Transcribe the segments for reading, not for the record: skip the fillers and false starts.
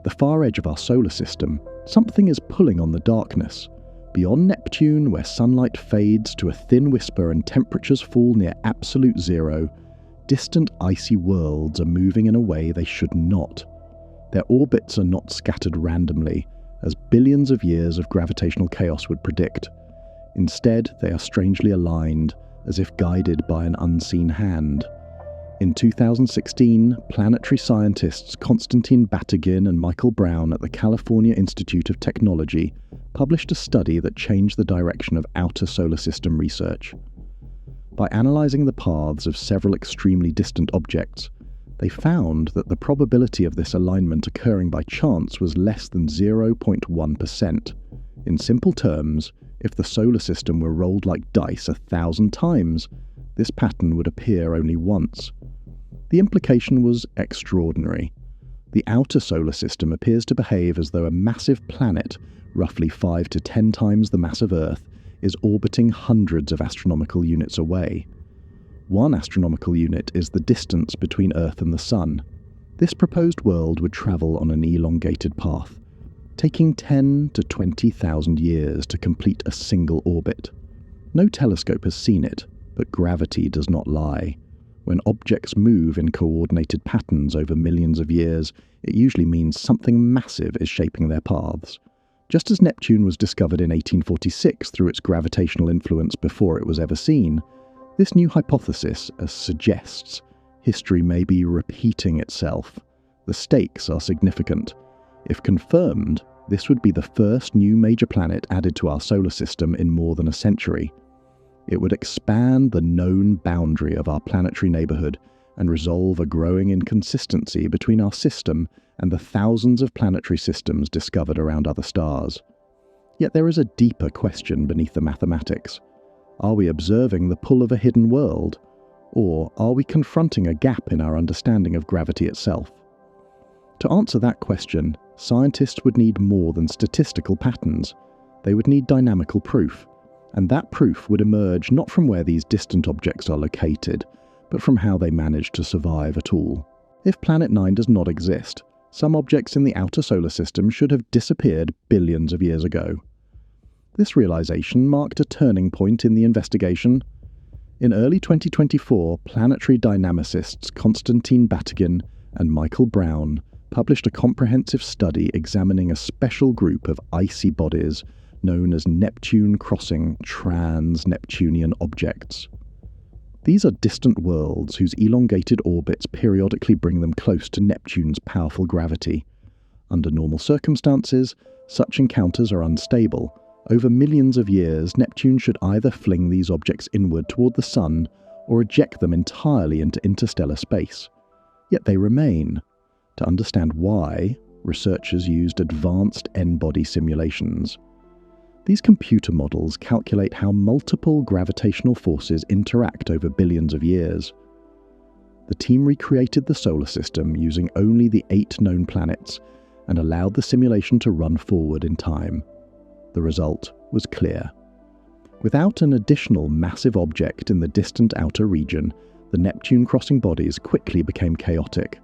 the far edge of our solar system, something is pulling on the darkness. Beyond Neptune, where sunlight fades to a thin whisper and temperatures fall near absolute zero, distant icy worlds are moving in a way they should not. Their orbits are not scattered randomly, as billions of years of gravitational chaos would predict. Instead, they are strangely aligned, as if guided by an unseen hand. In 2016, planetary scientists Konstantin Batygin and Michael Brown at the California Institute of Technology published a study that changed the direction of outer solar system research. By analyzing the paths of several extremely distant objects, they found that the probability of this alignment occurring by chance was less than 0.1%. In simple terms, if the solar system were rolled like dice 1,000 times, this pattern would appear only once. The implication was extraordinary. The outer solar system appears to behave as though a massive planet, roughly 5 to 10 times the mass of Earth, is orbiting hundreds of astronomical units away. One astronomical unit is the distance between Earth and the Sun. This proposed world would travel on an elongated path, taking 10 to 20,000 years to complete a single orbit. No telescope has seen it, but gravity does not lie. When objects move in coordinated patterns over millions of years, it usually means something massive is shaping their paths. Just as Neptune was discovered in 1846 through its gravitational influence before it was ever seen, this new hypothesis suggests history may be repeating itself. The stakes are significant. If confirmed, this would be the first new major planet added to our solar system in more than a century. It would expand the known boundary of our planetary neighborhood and resolve a growing inconsistency between our system and the thousands of planetary systems discovered around other stars. Yet there is a deeper question beneath the mathematics. Are we observing the pull of a hidden world? Or are we confronting a gap in our understanding of gravity itself? To answer that question, scientists would need more than statistical patterns. They would need dynamical proof. And that proof would emerge not from where these distant objects are located, but from how they managed to survive at all. If Planet 9 does not exist, some objects in the outer solar system should have disappeared billions of years ago. This realization marked a turning point in the investigation. In early 2024, planetary dynamicists Konstantin Batygin and Michael Brown published a comprehensive study examining a special group of icy bodies known as Neptune-crossing trans-Neptunian objects. These are distant worlds whose elongated orbits periodically bring them close to Neptune's powerful gravity. Under normal circumstances, such encounters are unstable. Over millions of years, Neptune should either fling these objects inward toward the Sun or eject them entirely into interstellar space. Yet they remain. To understand why, researchers used advanced N-body simulations. These computer models calculate how multiple gravitational forces interact over billions of years. The team recreated the solar system using only the 8 known planets and allowed the simulation to run forward in time. The result was clear. Without an additional massive object in the distant outer region, the Neptune-crossing bodies quickly became chaotic.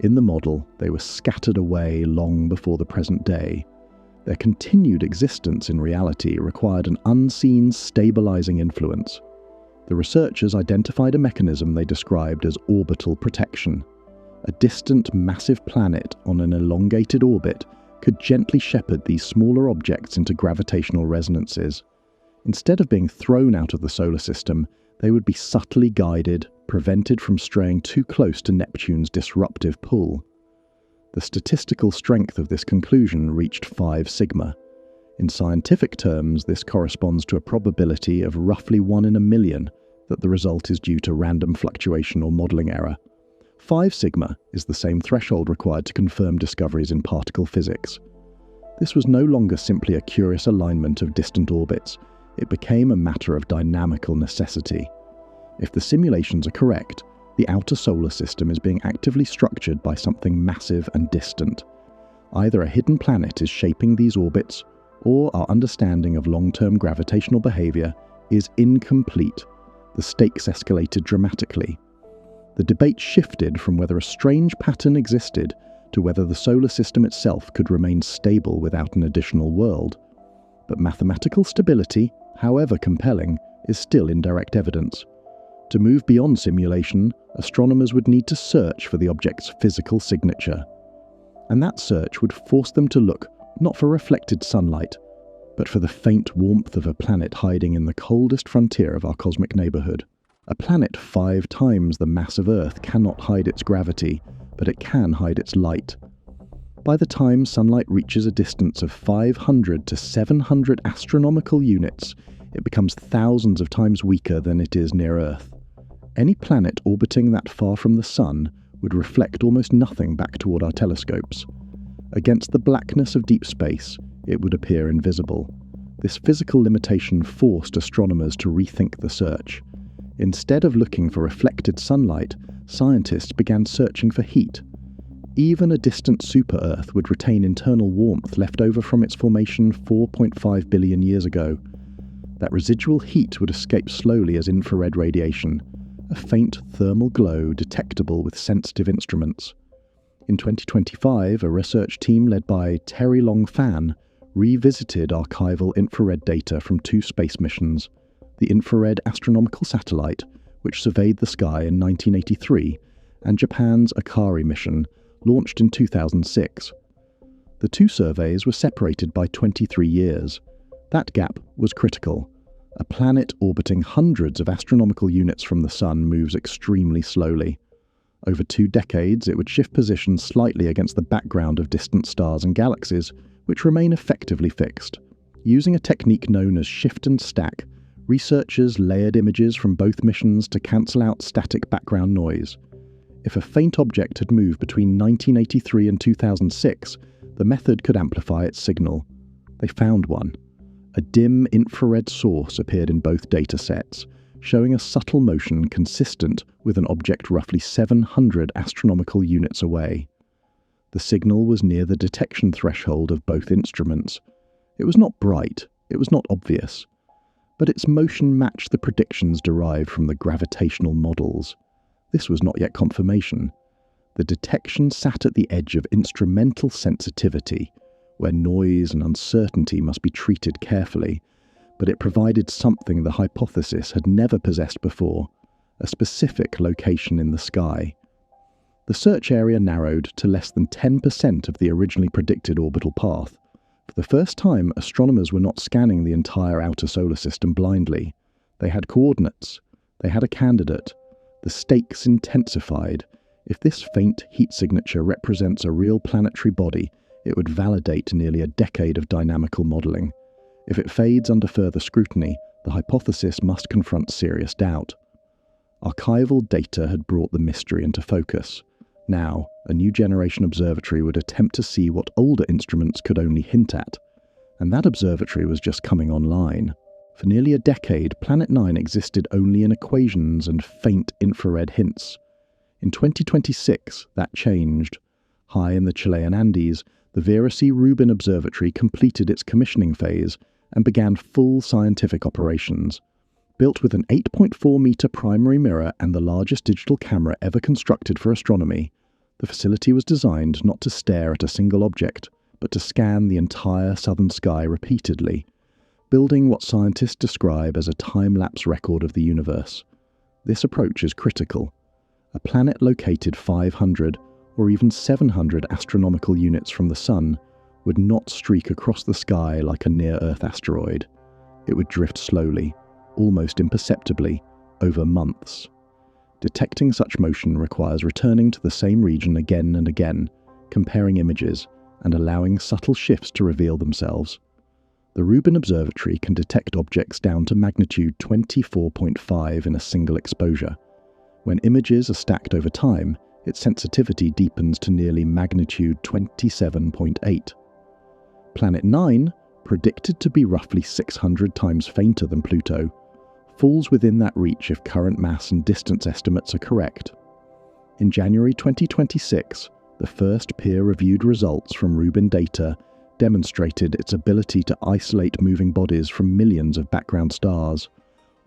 In the model, they were scattered away long before the present day. Their continued existence in reality required an unseen stabilizing influence. The researchers identified a mechanism they described as orbital protection. A distant massive planet on an elongated orbit could gently shepherd these smaller objects into gravitational resonances. Instead of being thrown out of the solar system, they would be subtly guided, prevented from straying too close to Neptune's disruptive pull. The statistical strength of this conclusion reached 5 sigma. In scientific terms, this corresponds to a probability of roughly 1 in a million that the result is due to random fluctuation or modeling error. 5 sigma is the same threshold required to confirm discoveries in particle physics. This was no longer simply a curious alignment of distant orbits. It became a matter of dynamical necessity. If the simulations are correct, the outer solar system is being actively structured by something massive and distant. Either a hidden planet is shaping these orbits, or our understanding of long-term gravitational behavior is incomplete. The stakes escalated dramatically. The debate shifted from whether a strange pattern existed to whether the solar system itself could remain stable without an additional world. But mathematical stability, however compelling, is still indirect evidence. To move beyond simulation, astronomers would need to search for the object's physical signature. And that search would force them to look not for reflected sunlight, but for the faint warmth of a planet hiding in the coldest frontier of our cosmic neighborhood. A planet 5 times the mass of Earth cannot hide its gravity, but it can hide its light. By the time sunlight reaches a distance of 500 to 700 astronomical units, it becomes thousands of times weaker than it is near Earth. Any planet orbiting that far from the Sun would reflect almost nothing back toward our telescopes. Against the blackness of deep space, it would appear invisible. This physical limitation forced astronomers to rethink the search. Instead of looking for reflected sunlight, scientists began searching for heat. Even a distant super-Earth would retain internal warmth left over from its formation 4.5 billion years ago. That residual heat would escape slowly as infrared radiation, a faint thermal glow detectable with sensitive instruments. In 2025, a research team led by Terry Long-Fan revisited archival infrared data from 2 space missions, the Infrared Astronomical Satellite, which surveyed the sky in 1983, and Japan's Akari mission, launched in 2006. The 2 surveys were separated by 23 years. That gap was critical. A planet orbiting hundreds of astronomical units from the Sun moves extremely slowly. Over 2 decades, it would shift position slightly against the background of distant stars and galaxies, which remain effectively fixed. Using a technique known as shift and stack, researchers layered images from both missions to cancel out static background noise. If a faint object had moved between 1983 and 2006, the method could amplify its signal. They found one. A dim infrared source appeared in both data sets, showing a subtle motion consistent with an object roughly 700 astronomical units away. The signal was near the detection threshold of both instruments. It was not bright, it was not obvious, but its motion matched the predictions derived from the gravitational models. This was not yet confirmation. The detection sat at the edge of instrumental sensitivity, where noise and uncertainty must be treated carefully, but it provided something the hypothesis had never possessed before, a specific location in the sky. The search area narrowed to less than 10% of the originally predicted orbital path. For the first time, astronomers were not scanning the entire outer solar system blindly. They had coordinates. They had a candidate. The stakes intensified. If this faint heat signature represents a real planetary body, it would validate nearly a decade of dynamical modelling. If it fades under further scrutiny, the hypothesis must confront serious doubt. Archival data had brought the mystery into focus. Now, a new generation observatory would attempt to see what older instruments could only hint at, and that observatory was just coming online. For nearly a decade, Planet 9 existed only in equations and faint infrared hints. In 2026, that changed. High in the Chilean Andes, the Vera C. Rubin Observatory completed its commissioning phase and began full scientific operations. Built with an 8.4-meter primary mirror and the largest digital camera ever constructed for astronomy, the facility was designed not to stare at a single object, but to scan the entire southern sky repeatedly, building what scientists describe as a time-lapse record of the universe. This approach is critical. A planet located 500 or even 700 astronomical units from the Sun would not streak across the sky like a near-Earth asteroid. It would drift slowly, almost imperceptibly, over months. Detecting such motion requires returning to the same region again and again, comparing images, and allowing subtle shifts to reveal themselves. The Rubin Observatory can detect objects down to magnitude 24.5 in a single exposure. When images are stacked over time, its sensitivity deepens to nearly magnitude 27.8. Planet 9, predicted to be roughly 600 times fainter than Pluto, falls within that reach if current mass and distance estimates are correct. In January 2026, the first peer-reviewed results from Rubin data demonstrated its ability to isolate moving bodies from millions of background stars.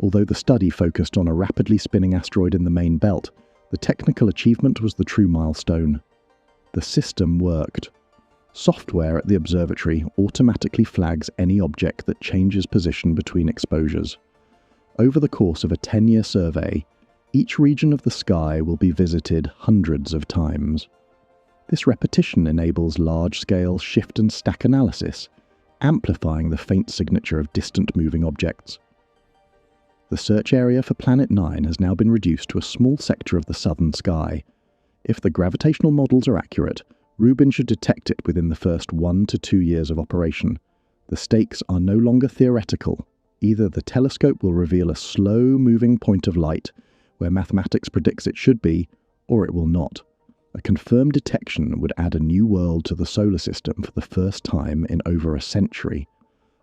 Although the study focused on a rapidly spinning asteroid in the main belt, the technical achievement was the true milestone. The The system worked. Software at the observatory automatically flags any object that changes position between exposures. Over the course of a 10-year survey, each region of the sky will be visited hundreds of times. This repetition enables large-scale shift and stack analysis, amplifying the faint signature of distant moving objects. The search area for Planet 9 has now been reduced to a small sector of the southern sky. If the gravitational models are accurate, Rubin should detect it within the first 1 to 2 years of operation. The stakes are no longer theoretical. Either the telescope will reveal a slow-moving point of light, where mathematics predicts it should be, or it will not. A confirmed detection would add a new world to the solar system for the first time in over a century.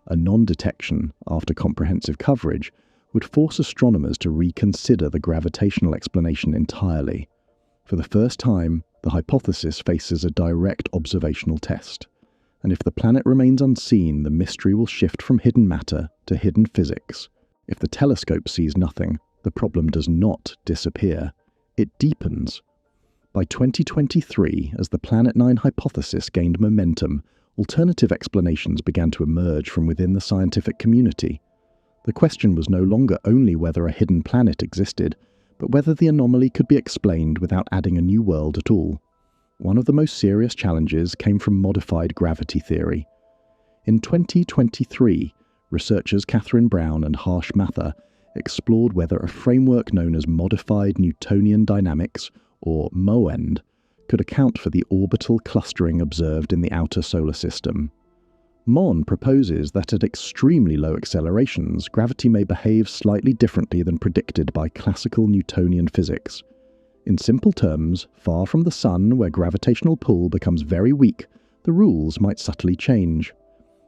A non-detection, after comprehensive coverage, would force astronomers to reconsider the gravitational explanation entirely. For the first time, the hypothesis faces a direct observational test. And if the planet remains unseen, the mystery will shift from hidden matter to hidden physics. If the telescope sees nothing, the problem does not disappear. It deepens. By 2023, as the Planet 9 hypothesis gained momentum, alternative explanations began to emerge from within the scientific community. The question was no longer only whether a hidden planet existed, but whether the anomaly could be explained without adding a new world at all. One of the most serious challenges came from modified gravity theory. In 2023, researchers Catherine Brown and Harsh Mathur explored whether a framework known as modified Newtonian dynamics, or MOEND, could account for the orbital clustering observed in the outer solar system. MON proposes that at extremely low accelerations, gravity may behave slightly differently than predicted by classical Newtonian physics. In simple terms, far from the Sun, where gravitational pull becomes very weak, the rules might subtly change.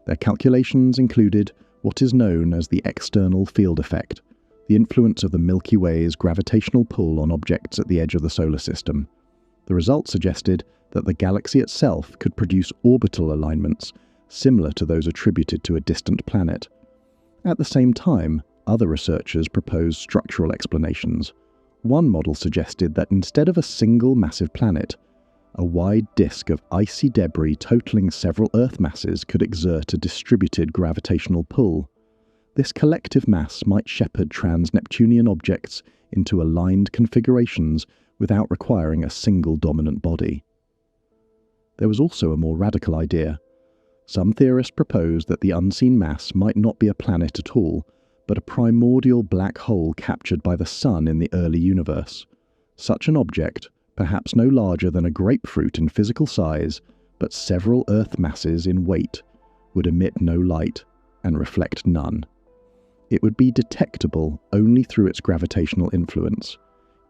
Their calculations included what is known as the external field effect, the influence of the Milky Way's gravitational pull on objects at the edge of the solar system. The results suggested that the galaxy itself could produce orbital alignments similar to those attributed to a distant planet. At the same time, other researchers proposed structural explanations. One model suggested that instead of a single massive planet, a wide disk of icy debris totaling several Earth masses could exert a distributed gravitational pull. This collective mass might shepherd trans-Neptunian objects into aligned configurations without requiring a single dominant body. There was also a more radical idea. Some theorists proposed that the unseen mass might not be a planet at all, but a primordial black hole captured by the Sun in the early universe. Such an object, perhaps no larger than a grapefruit in physical size, but several Earth masses in weight, would emit no light and reflect none. It would be detectable only through its gravitational influence.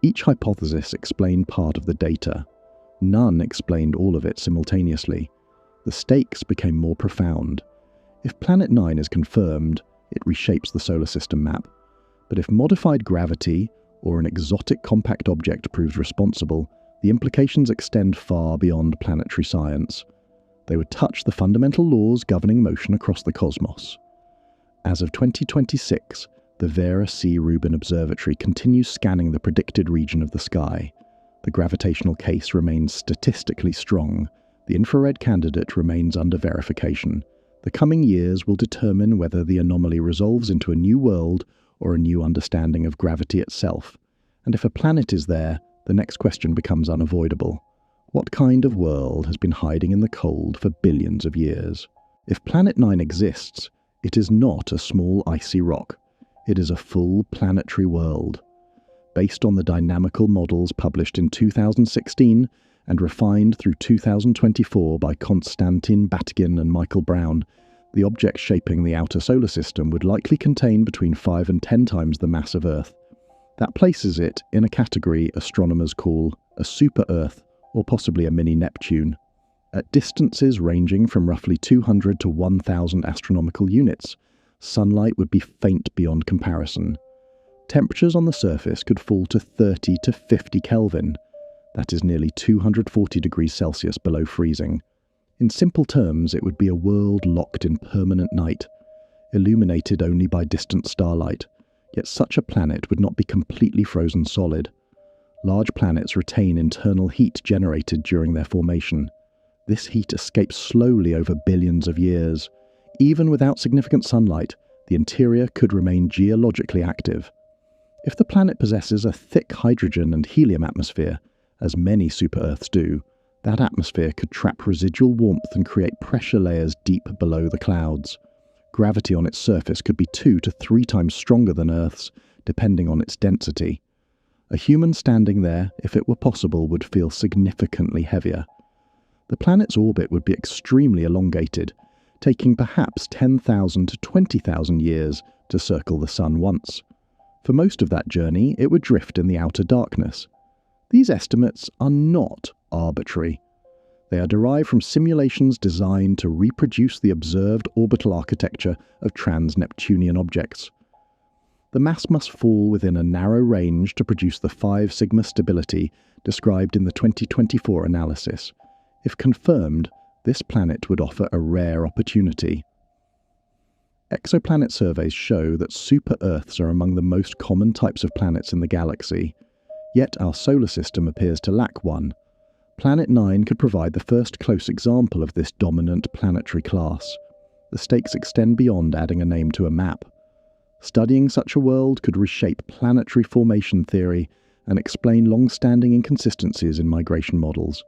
Each hypothesis explained part of the data. None explained all of it simultaneously. The stakes became more profound. If Planet 9 is confirmed, it reshapes the solar system map. But if modified gravity or an exotic compact object proves responsible, the implications extend far beyond planetary science. They would touch the fundamental laws governing motion across the cosmos. As of 2026, the Vera C. Rubin Observatory continues scanning the predicted region of the sky. The gravitational case remains statistically strong. The infrared candidate remains under verification. The coming years will determine whether the anomaly resolves into a new world or a new understanding of gravity itself. And if a planet is there, the next question becomes unavoidable. What kind of world has been hiding in the cold for billions of years? If Planet 9 exists, it is not a small icy rock. It is a full planetary world. Based on the dynamical models published in 2016 and refined through 2024 by Konstantin, Batygin and Michael Brown, the object shaping the outer solar system would likely contain between 5 and 10 times the mass of Earth. That places it in a category astronomers call a super-Earth or possibly a mini-Neptune. At distances ranging from roughly 200 to 1,000 astronomical units, sunlight would be faint beyond comparison. Temperatures on the surface could fall to 30 to 50 Kelvin. That is nearly 240 degrees Celsius below freezing. In simple terms, it would be a world locked in permanent night, illuminated only by distant starlight. Yet such a planet would not be completely frozen solid. Large planets retain internal heat generated during their formation. This heat escapes slowly over billions of years. Even without significant sunlight, the interior could remain geologically active. If the planet possesses a thick hydrogen and helium atmosphere, as many super-Earths do, that atmosphere could trap residual warmth and create pressure layers deep below the clouds. Gravity on its surface could be 2 to 3 times stronger than Earth's, depending on its density. A human standing there, if it were possible, would feel significantly heavier. The planet's orbit would be extremely elongated, taking perhaps 10,000 to 20,000 years to circle the Sun once. For most of that journey, it would drift in the outer darkness. These estimates are not arbitrary. They are derived from simulations designed to reproduce the observed orbital architecture of trans-Neptunian objects. The mass must fall within a narrow range to produce the 5 sigma stability described in the 2024 analysis. If confirmed, this planet would offer a rare opportunity. Exoplanet surveys show that super-Earths are among the most common types of planets in the galaxy, yet our solar system appears to lack one. Planet 9 could provide the first close example of this dominant planetary class. The stakes extend beyond adding a name to a map. Studying such a world could reshape planetary formation theory and explain long-standing inconsistencies in migration models.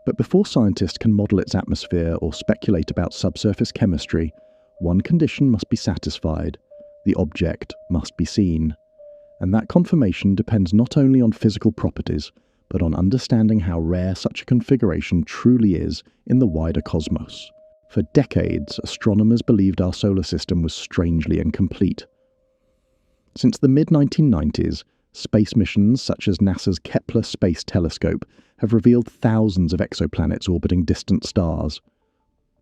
But before scientists can model its atmosphere or speculate about subsurface chemistry, one condition must be satisfied: the object must be seen. And that confirmation depends not only on physical properties, but on understanding how rare such a configuration truly is in the wider cosmos. For decades, astronomers believed our solar system was strangely incomplete. Since the mid-1990s, space missions such as NASA's Kepler Space Telescope have revealed thousands of exoplanets orbiting distant stars.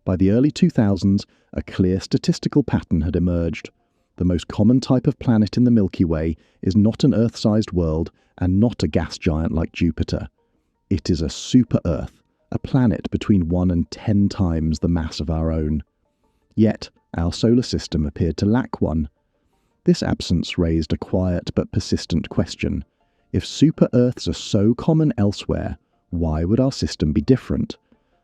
By the early 2000s, a clear statistical pattern had emerged. The most common type of planet in the Milky Way is not an Earth-sized world and not a gas giant like Jupiter. It is a super-Earth, a planet between 1 and 10 times the mass of our own. Yet, our solar system appeared to lack one. This absence raised a quiet but persistent question. If super-Earths are so common elsewhere, why would our system be different?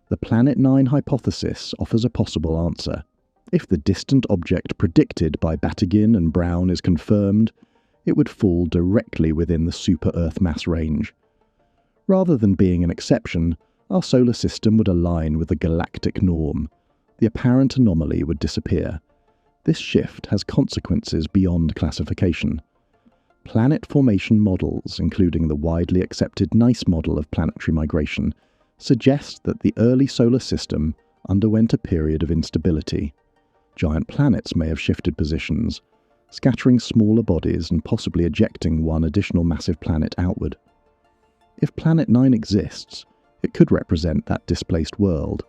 The Planet 9 hypothesis offers a possible answer. If the distant object predicted by Batygin and Brown is confirmed, it would fall directly within the super-Earth mass range. Rather than being an exception, our solar system would align with the galactic norm. The apparent anomaly would disappear. This shift has consequences beyond classification. Planet formation models, including the widely accepted NICE model of planetary migration, suggest that the early solar system underwent a period of instability. Giant planets may have shifted positions, scattering smaller bodies and possibly ejecting one additional massive planet outward. If Planet 9 exists, it could represent that displaced world,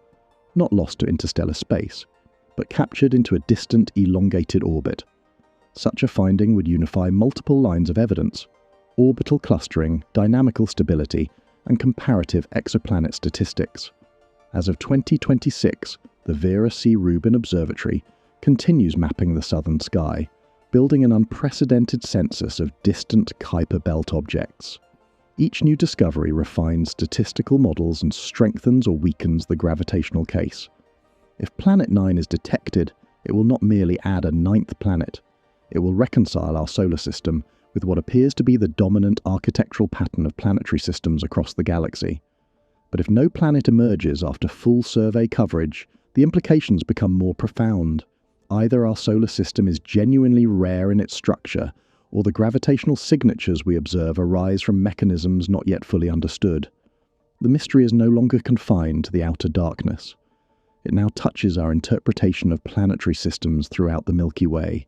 not lost to interstellar space, but captured into a distant, elongated orbit. Such a finding would unify multiple lines of evidence: orbital clustering, dynamical stability, and comparative exoplanet statistics. As of 2026, the Vera C. Rubin Observatory continues mapping the southern sky, building an unprecedented census of distant Kuiper Belt objects. Each new discovery refines statistical models and strengthens or weakens the gravitational case. If Planet 9 is detected, it will not merely add a 9th planet. It will reconcile our solar system with what appears to be the dominant architectural pattern of planetary systems across the galaxy. But if no planet emerges after full survey coverage, the implications become more profound. Either our solar system is genuinely rare in its structure, or the gravitational signatures we observe arise from mechanisms not yet fully understood. The mystery is no longer confined to the outer darkness. It now touches our interpretation of planetary systems throughout the Milky Way.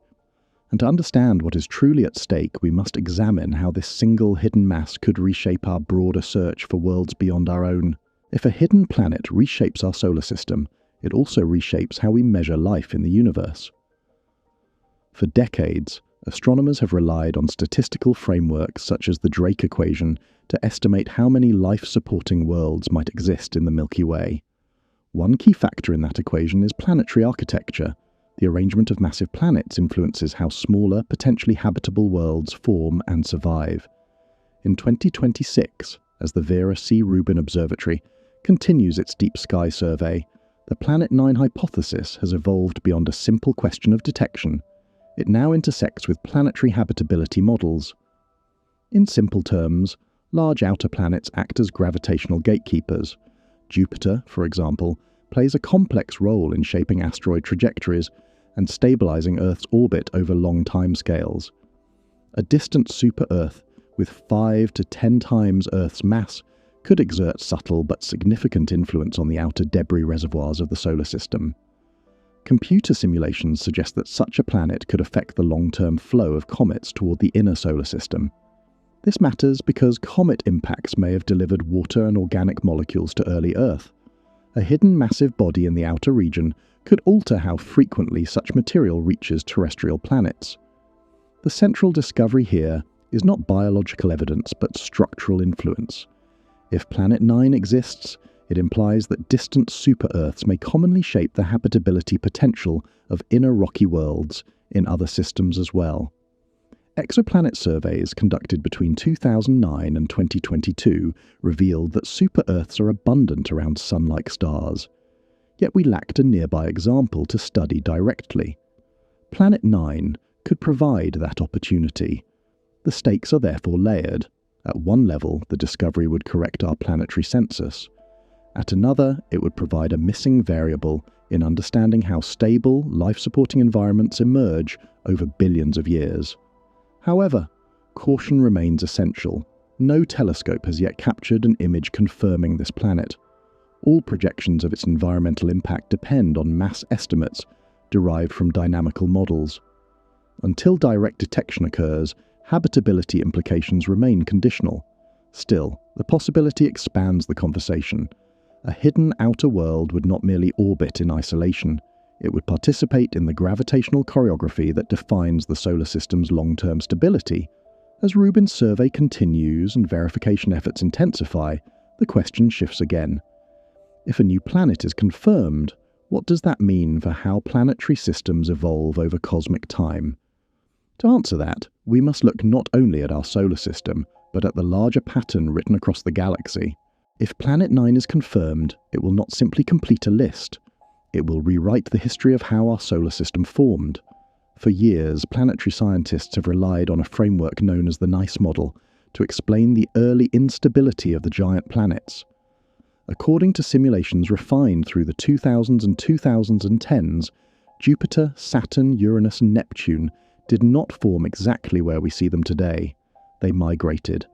And to understand what is truly at stake, we must examine how this single hidden mass could reshape our broader search for worlds beyond our own. If a hidden planet reshapes our solar system, it also reshapes how we measure life in the universe. For decades, astronomers have relied on statistical frameworks such as the Drake equation to estimate how many life-supporting worlds might exist in the Milky Way. One key factor in that equation is planetary architecture. The arrangement of massive planets influences how smaller, potentially habitable worlds form and survive. In 2026, as the Vera C. Rubin Observatory continues its deep sky survey, the Planet 9 hypothesis has evolved beyond a simple question of detection. It now intersects with planetary habitability models. In simple terms, large outer planets act as gravitational gatekeepers. Jupiter, for example, plays a complex role in shaping asteroid trajectories and stabilizing Earth's orbit over long timescales. A distant super-Earth with 5 to 10 times Earth's mass could exert subtle but significant influence on the outer debris reservoirs of the solar system. Computer simulations suggest that such a planet could affect the long-term flow of comets toward the inner solar system. This matters because comet impacts may have delivered water and organic molecules to early Earth. A hidden massive body in the outer region could alter how frequently such material reaches terrestrial planets. The central discovery here is not biological evidence but structural influence. If Planet 9 exists, it implies that distant super-Earths may commonly shape the habitability potential of inner rocky worlds in other systems as well. Exoplanet surveys conducted between 2009 and 2022 revealed that super-Earths are abundant around Sun-like stars. Yet we lacked a nearby example to study directly. Planet 9 could provide that opportunity. The stakes are therefore layered. At one level, the discovery would correct our planetary census. At another, it would provide a missing variable in understanding how stable, life-supporting environments emerge over billions of years. However, caution remains essential. No telescope has yet captured an image confirming this planet. All projections of its environmental impact depend on mass estimates derived from dynamical models. Until direct detection occurs, habitability implications remain conditional. Still, the possibility expands the conversation. A hidden outer world would not merely orbit in isolation. It would participate in the gravitational choreography that defines the solar system's long-term stability. As Rubin's survey continues and verification efforts intensify, the question shifts again. If a new planet is confirmed, what does that mean for how planetary systems evolve over cosmic time? To answer that, we must look not only at our solar system, but at the larger pattern written across the galaxy. If Planet 9 is confirmed, it will not simply complete a list. It will rewrite the history of how our solar system formed. For years, planetary scientists have relied on a framework known as the NICE model to explain the early instability of the giant planets. According to simulations refined through the 2000s and 2010s, Jupiter, Saturn, Uranus, and Neptune did not form exactly where we see them today. They migrated.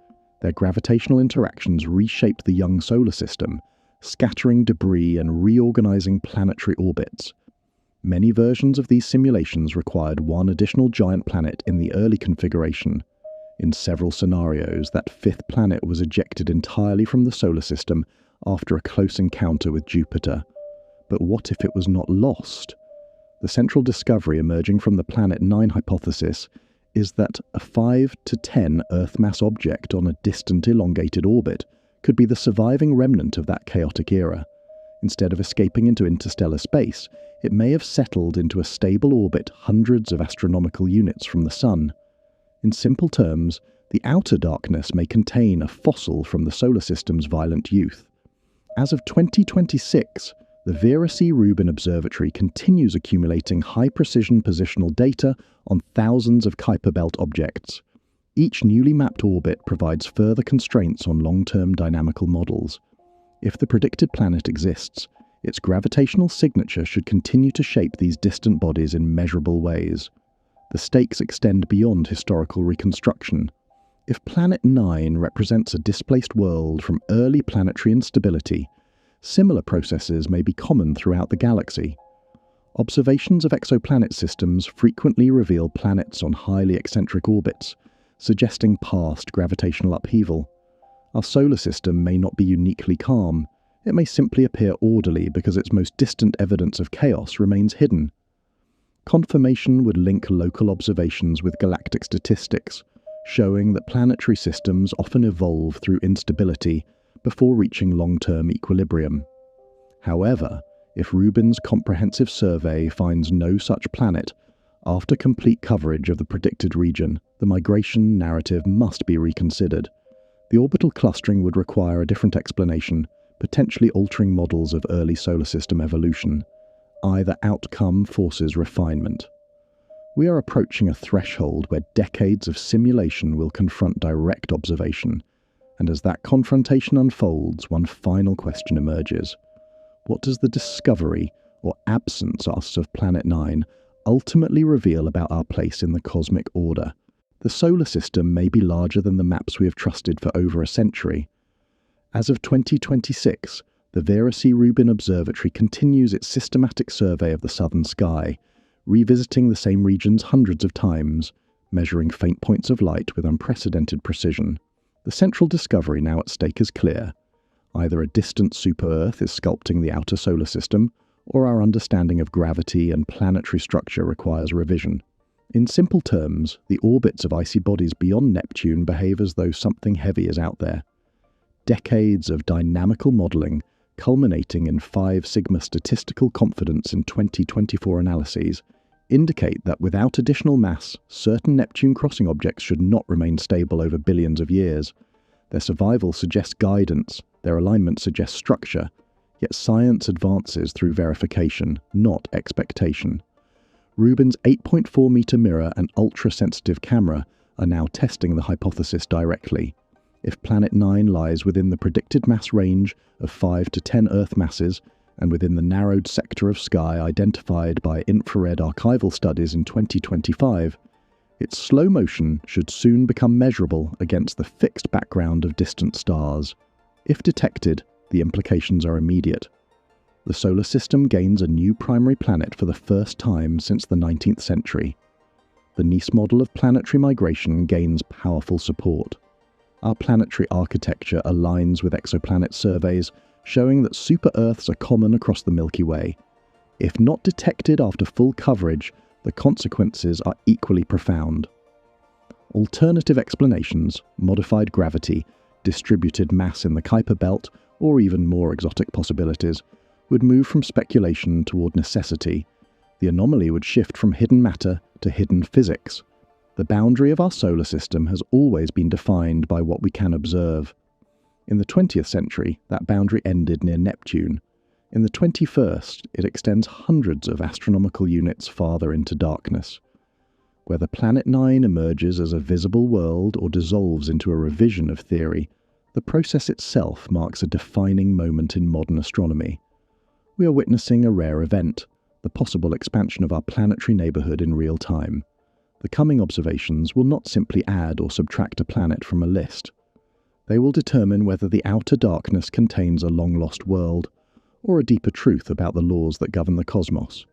Their gravitational interactions reshaped the young solar system, scattering debris and reorganizing planetary orbits. Many versions of these simulations required one additional giant planet in the early configuration. In several scenarios, that fifth planet was ejected entirely from the solar system after a close encounter with Jupiter. But what if it was not lost? The central discovery emerging from the Planet 9 hypothesis is that a 5 to 10 Earth mass object on a distant elongated orbit could be the surviving remnant of that chaotic era. Instead of escaping into interstellar space, it may have settled into a stable orbit hundreds of astronomical units from the Sun. In simple terms, the outer darkness may contain a fossil from the solar system's violent youth. As of 2026, the Vera C. Rubin Observatory continues accumulating high-precision positional data on thousands of Kuiper Belt objects. Each newly mapped orbit provides further constraints on long-term dynamical models. If the predicted planet exists, its gravitational signature should continue to shape these distant bodies in measurable ways. The stakes extend beyond historical reconstruction. If Planet 9 represents a displaced world from early planetary instability, similar processes may be common throughout the galaxy. Observations of exoplanet systems frequently reveal planets on highly eccentric orbits, suggesting past gravitational upheaval. Our solar system may not be uniquely calm. It may simply appear orderly because its most distant evidence of chaos remains hidden. Confirmation would link local observations with galactic statistics, showing that planetary systems often evolve through instability before reaching long-term equilibrium. However, if Rubin's comprehensive survey finds no such planet, after complete coverage of the predicted region, the migration narrative must be reconsidered. The orbital clustering would require a different explanation, potentially altering models of early solar system evolution. Either outcome forces refinement. We are approaching a threshold where decades of simulation will confront direct observation, and as that confrontation unfolds, one final question emerges. What does the discovery, or absence of Planet 9, ultimately reveal about our place in the cosmic order? The solar system may be larger than the maps we have trusted for over a century. As of 2026, the Rubin Observatory continues its systematic survey of the southern sky, revisiting the same regions hundreds of times, measuring faint points of light with unprecedented precision. The central discovery now at stake is clear. Either a distant super-Earth is sculpting the outer solar system, or our understanding of gravity and planetary structure requires revision. In simple terms, the orbits of icy bodies beyond Neptune behave as though something heavy is out there. Decades of dynamical modelling, culminating in 5 sigma statistical confidence in 2024 analyses, indicate that without additional mass, certain Neptune crossing objects should not remain stable over billions of years. Their survival suggests guidance, their alignment suggests structure, yet science advances through verification, not expectation. Rubin's 8.4-meter mirror and ultra-sensitive camera are now testing the hypothesis directly. If Planet 9 lies within the predicted mass range of 5 to 10 Earth masses, and within the narrowed sector of sky identified by infrared archival studies in 2025, its slow motion should soon become measurable against the fixed background of distant stars. If detected, the implications are immediate. The solar system gains a new primary planet for the first time since the 19th century. The Nice model of planetary migration gains powerful support. Our planetary architecture aligns with exoplanet surveys, showing that super-Earths are common across the Milky Way. If not detected after full coverage, the consequences are equally profound. Alternative explanations, modified gravity, distributed mass in the Kuiper belt, or even more exotic possibilities, would move from speculation toward necessity. The anomaly would shift from hidden matter to hidden physics. The boundary of our solar system has always been defined by what we can observe. In the 20th century, that boundary ended near Neptune. In the 21st, it extends hundreds of astronomical units farther into darkness. Whether Planet 9 emerges as a visible world or dissolves into a revision of theory, the process itself marks a defining moment in modern astronomy. We are witnessing a rare event, the possible expansion of our planetary neighbourhood in real time. The coming observations will not simply add or subtract a planet from a list. They will determine whether the outer darkness contains a long-lost world, or a deeper truth about the laws that govern the cosmos.